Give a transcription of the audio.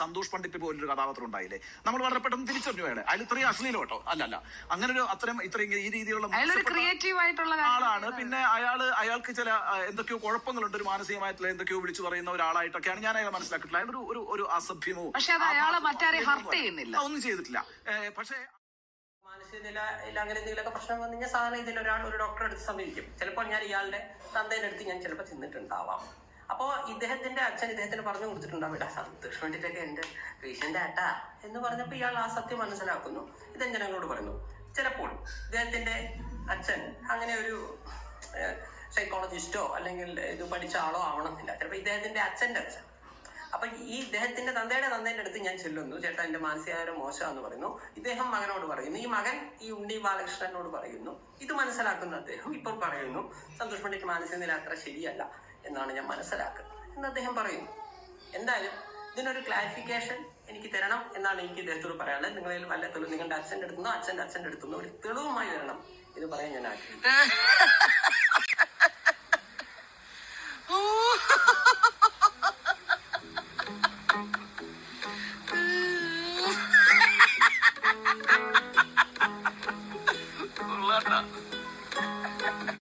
സന്തോഷ് പണ്ഡിറ്റ് പോലൊരു കഥാപാത്രം ഉണ്ടായില്ലേ, നമ്മൾ വളരെ പെട്ടെന്ന് തിരിച്ചറിഞ്ഞു അയാളെ. അതിൽ ഇത്രയും അശ്ലീലം കേട്ടോ, അല്ലല്ല അങ്ങനെ ഒരു ഇത്രയും ഈ രീതിയിലുള്ള ആളാണ്. പിന്നെ അയാൾക്ക് ചില എന്തൊക്കെയോ കുഴപ്പങ്ങളുണ്ട്, ഒരു മാനസികമായിട്ടുള്ള എന്തൊക്കെയോ വിളിച്ചു പറയുന്ന ഒരാളായിട്ടൊക്കെയാണ് ഞാൻ അയാളെ മനസ്സിലാക്കിയിട്ടുള്ളത്. അയാൾ ഒരു അസഭ്യമോ ഒന്നും ചെയ്തിട്ടില്ല. പക്ഷേ മാനസിക നിലയിൽ അങ്ങനെ എന്തെങ്കിലുമൊക്കെ പ്രശ്നം വന്നു കഴിഞ്ഞാൽ സാധാരണ ഇതിൽ ഒരു ഡോക്ടറെ അടുത്ത് സമീപിക്കും. ചിലപ്പോൾ ഞാൻ ഇയാളുടെ തന്തേൻ്റെ അടുത്ത് ഞാൻ ചിലപ്പോൾ ചെന്നിട്ടുണ്ടാവാം. അപ്പോൾ ഇദ്ദേഹത്തിന്റെ അച്ഛൻ ഇദ്ദേഹത്തിന് പറഞ്ഞു കൊടുത്തിട്ടുണ്ടാവും, ഇവിടെ സന്തോഷ് വേണ്ടിയിട്ടൊക്കെ എന്റെ പേഷ്യന്റ് ആട്ടാ എന്ന് പറഞ്ഞപ്പോൾ ഇയാൾ ആ സത്യം മനസ്സിലാക്കുന്നു. ഇദ്ദേഹം ജനങ്ങളോട് പറയുന്നു. ചിലപ്പോൾ ഇദ്ദേഹത്തിന്റെ അച്ഛൻ അങ്ങനെ ഒരു സൈക്കോളജിസ്റ്റോ അല്ലെങ്കിൽ ഇത് പഠിച്ച ആളോ ആവണമെന്നില്ല. ചിലപ്പോൾ ഇദ്ദേഹത്തിന്റെ അച്ഛന്റെ അച്ഛൻ. അപ്പൊ ഈ ഇദ്ദേഹത്തിന്റെ തന്തേന്റെ അടുത്ത് ഞാൻ ചെല്ലുന്നു, ചേട്ടാ എന്റെ മാനസികാരോഗ്യം മോശമാണെന്ന് പറയുന്നു. ഇദ്ദേഹം മകനോട് പറയുന്നു, ഈ മകൻ ഈ ഉണ്ണി ബാലകൃഷ്ണനോട് പറയുന്നു. ഇത് മനസ്സിലാക്കുന്ന അദ്ദേഹം ഇപ്പോൾ പറയുന്നു, സന്തോഷ് പണ്ഡിറ്റ് മാനസിക നില അത്ര ശരിയല്ല എന്നാണ് ഞാൻ മനസ്സിലാക്കുന്നത് എന്ന് അദ്ദേഹം പറയുന്നു. എന്തായാലും ഇതിനൊരു ക്ലാരിഫിക്കേഷൻ എനിക്ക് തരണം എന്നാണ് എനിക്ക് ഇദ്ദേഹത്തോട് പറയാനുള്ളത്. നിങ്ങളിൽ വല്ല തെളിവ് നിങ്ങളുടെ അച്ഛൻ്റെ അടുത്തുനിന്നോ അച്ഛൻ്റെ അടുത്തുനിന്നോ ഒരു തെളിവുമായി വരണം ഇത് പറയാൻ ഞാൻ ആഗ്രഹിക്കുന്നു.